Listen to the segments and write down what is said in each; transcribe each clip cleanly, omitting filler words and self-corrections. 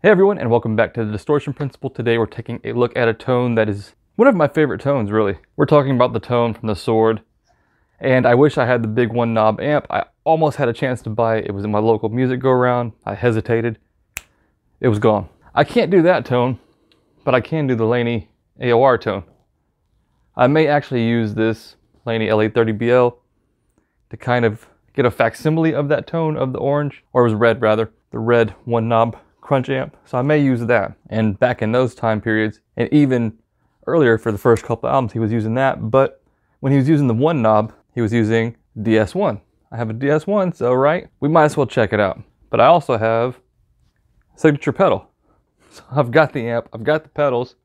Hey everyone, and welcome back to the Distortion Principle. Today we're taking a look at a tone that is one of my favorite tones, really. We're talking about the tone from the Sword, and I wish I had the big one knob amp. I almost had a chance to buy it. It was in my local music go-around. I hesitated. It was gone. I can't do that tone, but I can do the Laney AOR tone. I may actually use this Laney LA30BL to kind of get a facsimile of that tone of the orange, or it was red rather, the red one knob crunch amp. So I may use that. And back in those time periods, and even earlier for the first couple albums, he was using that. But when he was using the one knob, he was using DS1. I have a DS1, so right, we might as well check it out. But I also have a signature pedal. So I've got the amp, I've got the pedals.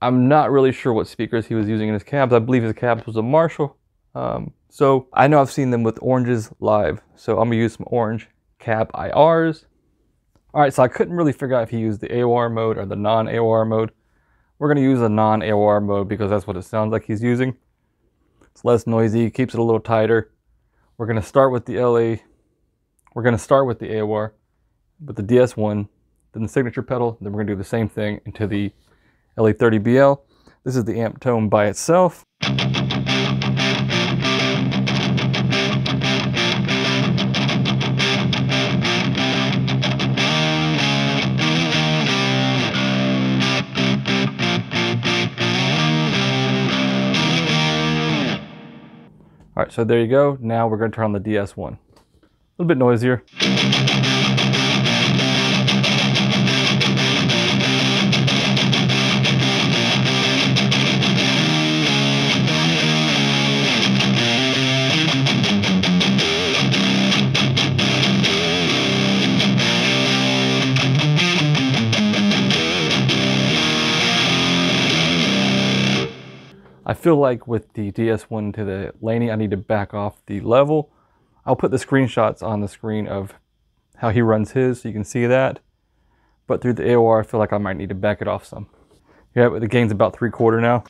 I'm not really sure what speakers he was using in his cabs. I believe his cabs was a Marshall. So I know I've seen them with oranges live. So I'm gonna use some orange cab IRs. All right, so I couldn't really figure out if he used the AOR mode or the non-AOR mode. We're gonna use the non-AOR mode because that's what it sounds like he's using. It's less noisy, keeps it a little tighter. We're gonna start with the we're gonna start with the AOR, with the DS1, then the signature pedal, then we're gonna do the same thing into the LA30BL. This is the amp tone by itself. All right, so there you go. Now we're going to turn on the DS1. A little bit noisier. I feel like with the DS1 to the Laney, I need to back off the level. I'll put the screenshots on the screen of how he runs his so you can see that. But through the AOR, I feel like I might need to back it off some. Yeah, but the gain's about 3/4 now.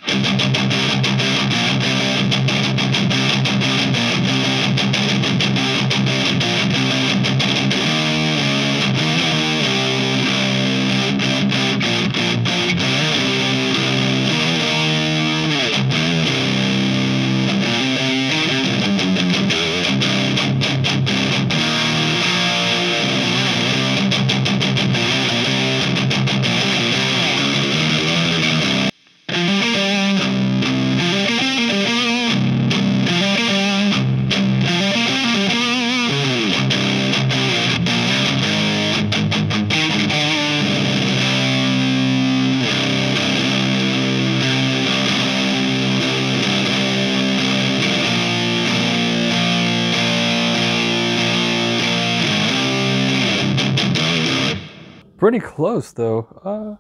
Pretty close though.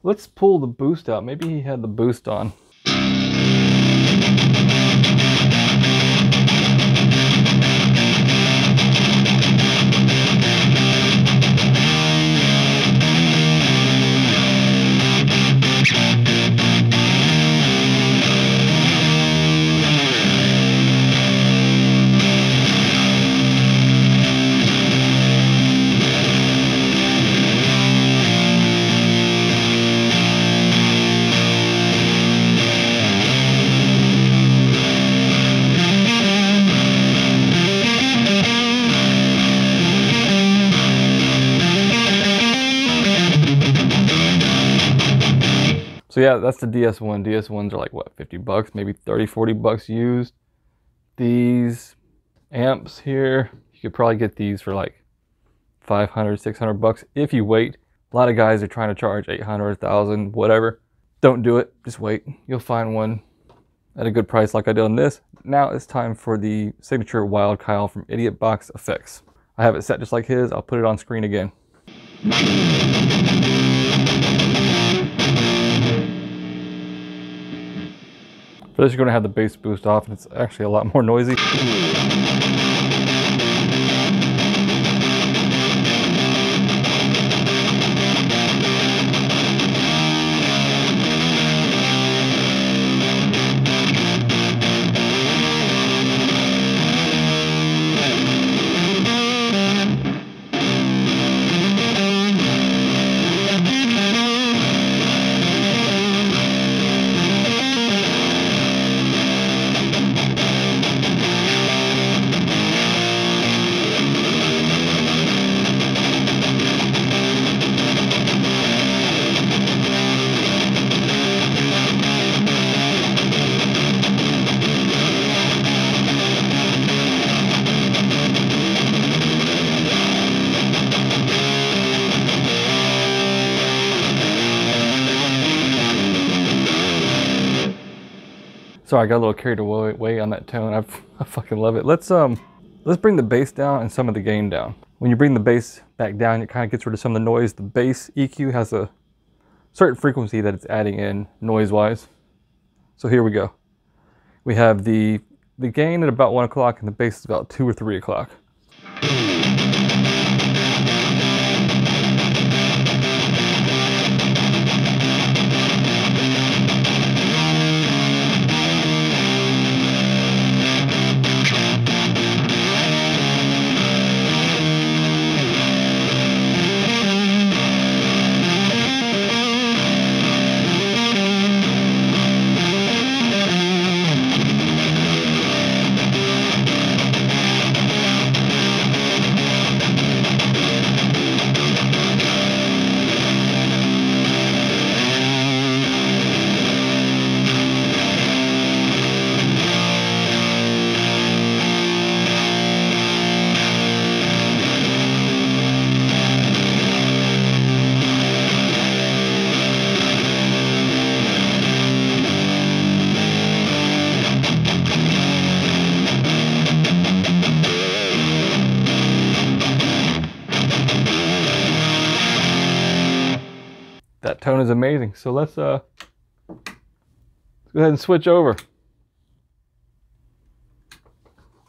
Let's pull the boost out. Maybe he had the boost on. So yeah, that's the DS1. DS1s are like, what, 50 bucks, maybe 30, 40 bucks used. These amps here, you could probably get these for like 500, 600 bucks if you wait. A lot of guys are trying to charge 800, 1,000, whatever. Don't do it, just wait. You'll find one at a good price like I did on this. Now it's time for the signature Wild Kyle from idiotbox Effects. I have it set just like his. I'll put it on screen again. For this, you're going to have the bass boost off, and it's actually a lot more noisy. Sorry, I got a little carried away on that tone. I fucking love it. Let's bring the bass down and some of the gain down. When you bring the bass back down, it kind of gets rid of some of the noise. The bass EQ has a certain frequency that it's adding in noise-wise. So here we go. We have the gain at about 1 o'clock and the bass is about 2 or 3 o'clock. That tone is amazing. So let's go ahead and switch over. All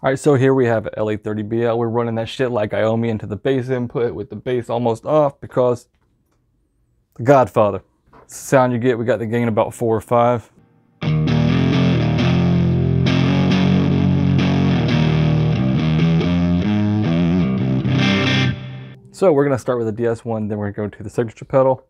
right, so here we have LA30BL. We're running that shit like Iomi into the bass input with the bass almost off because the Godfather. It's the sound you get. We got the gain about 4 or 5. So we're gonna start with the DS1, then we're gonna go to the signature pedal.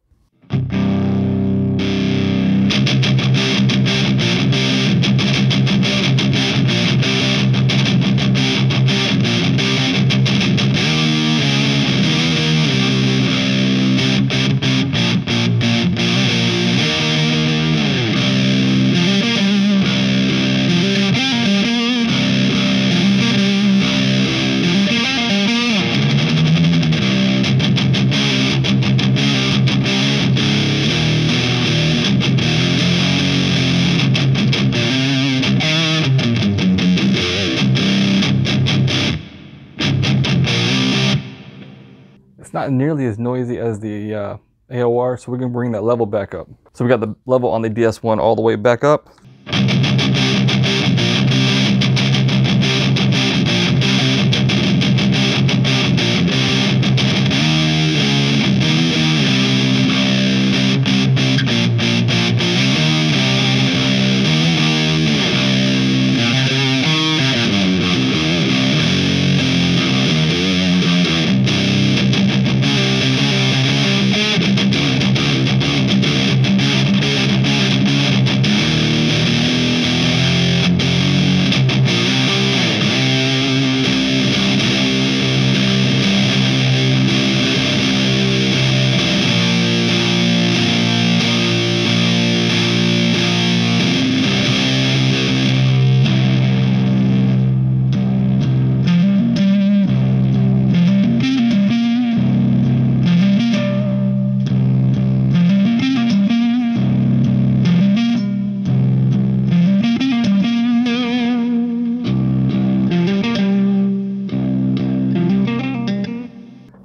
Not nearly as noisy as the AOR, so we're going to bring that level back up. So we got the level on the DS1 all the way back up.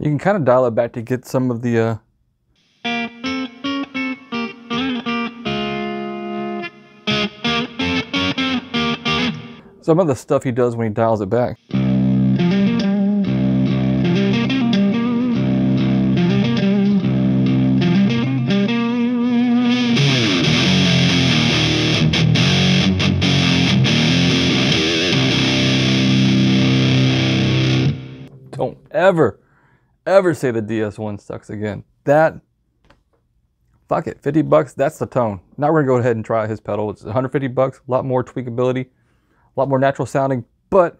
You can kind of dial it back to get some of the stuff he does when he dials it back. Don't ever say the DS1 sucks again. That, fuck it, 50 bucks, that's the tone. Now we're gonna go ahead and try his pedal. It's 150 bucks, a lot more tweakability, a lot more natural sounding, but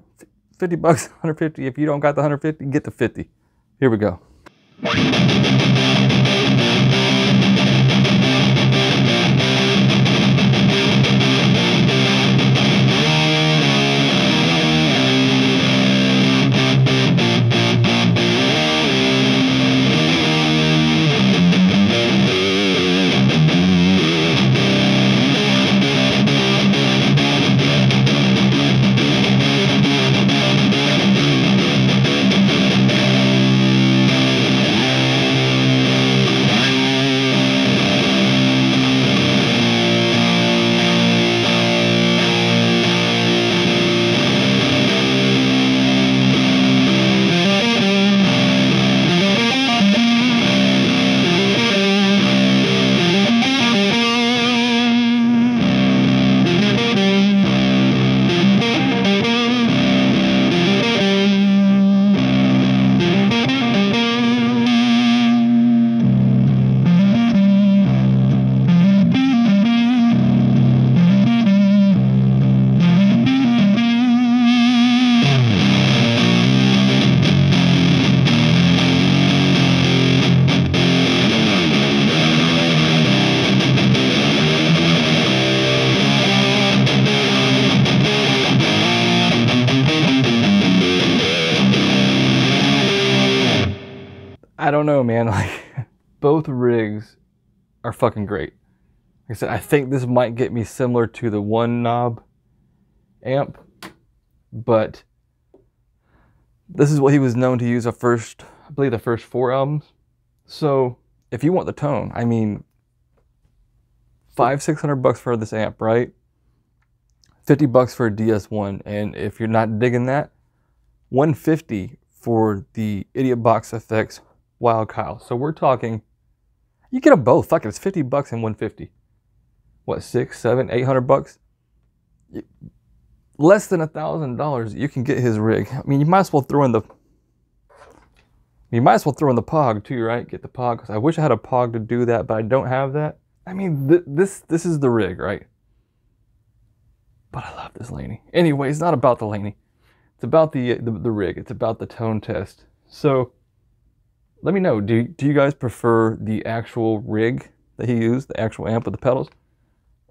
50 bucks, 150, if you don't got the 150, get the 50. Here we go. don't know, man. Like, both rigs are fucking great. Like I said, I think this might get me similar to the one knob amp, but this is what he was known to use I believe the first 4 albums. So if you want the tone, I mean, $500-600 for this amp, right? $50 for a DS1, and if you're not digging that, $150 for the idiotbox effects Wild Kyle. So we're talking, you get them both. Fuck it, it's $50 and $150. What, $600, $700, $800? Less than $1,000, you can get his rig. I mean, you might as well throw in the Pog too, right? Get the Pog. 'Cause I wish I had a Pog to do that, but I don't have that. I mean, this is the rig, right? But I love this Laney. Anyway, it's not about the Laney. It's about the rig. It's about the tone test. So let me know, do you guys prefer the actual rig that he used, the actual amp with the pedals?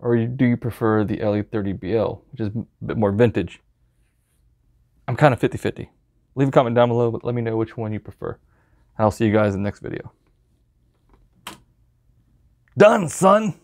Or do you prefer the LE30BL, which is a bit more vintage? I'm kind of 50-50. Leave a comment down below, but let me know which one you prefer. And I'll see you guys in the next video. Done, son!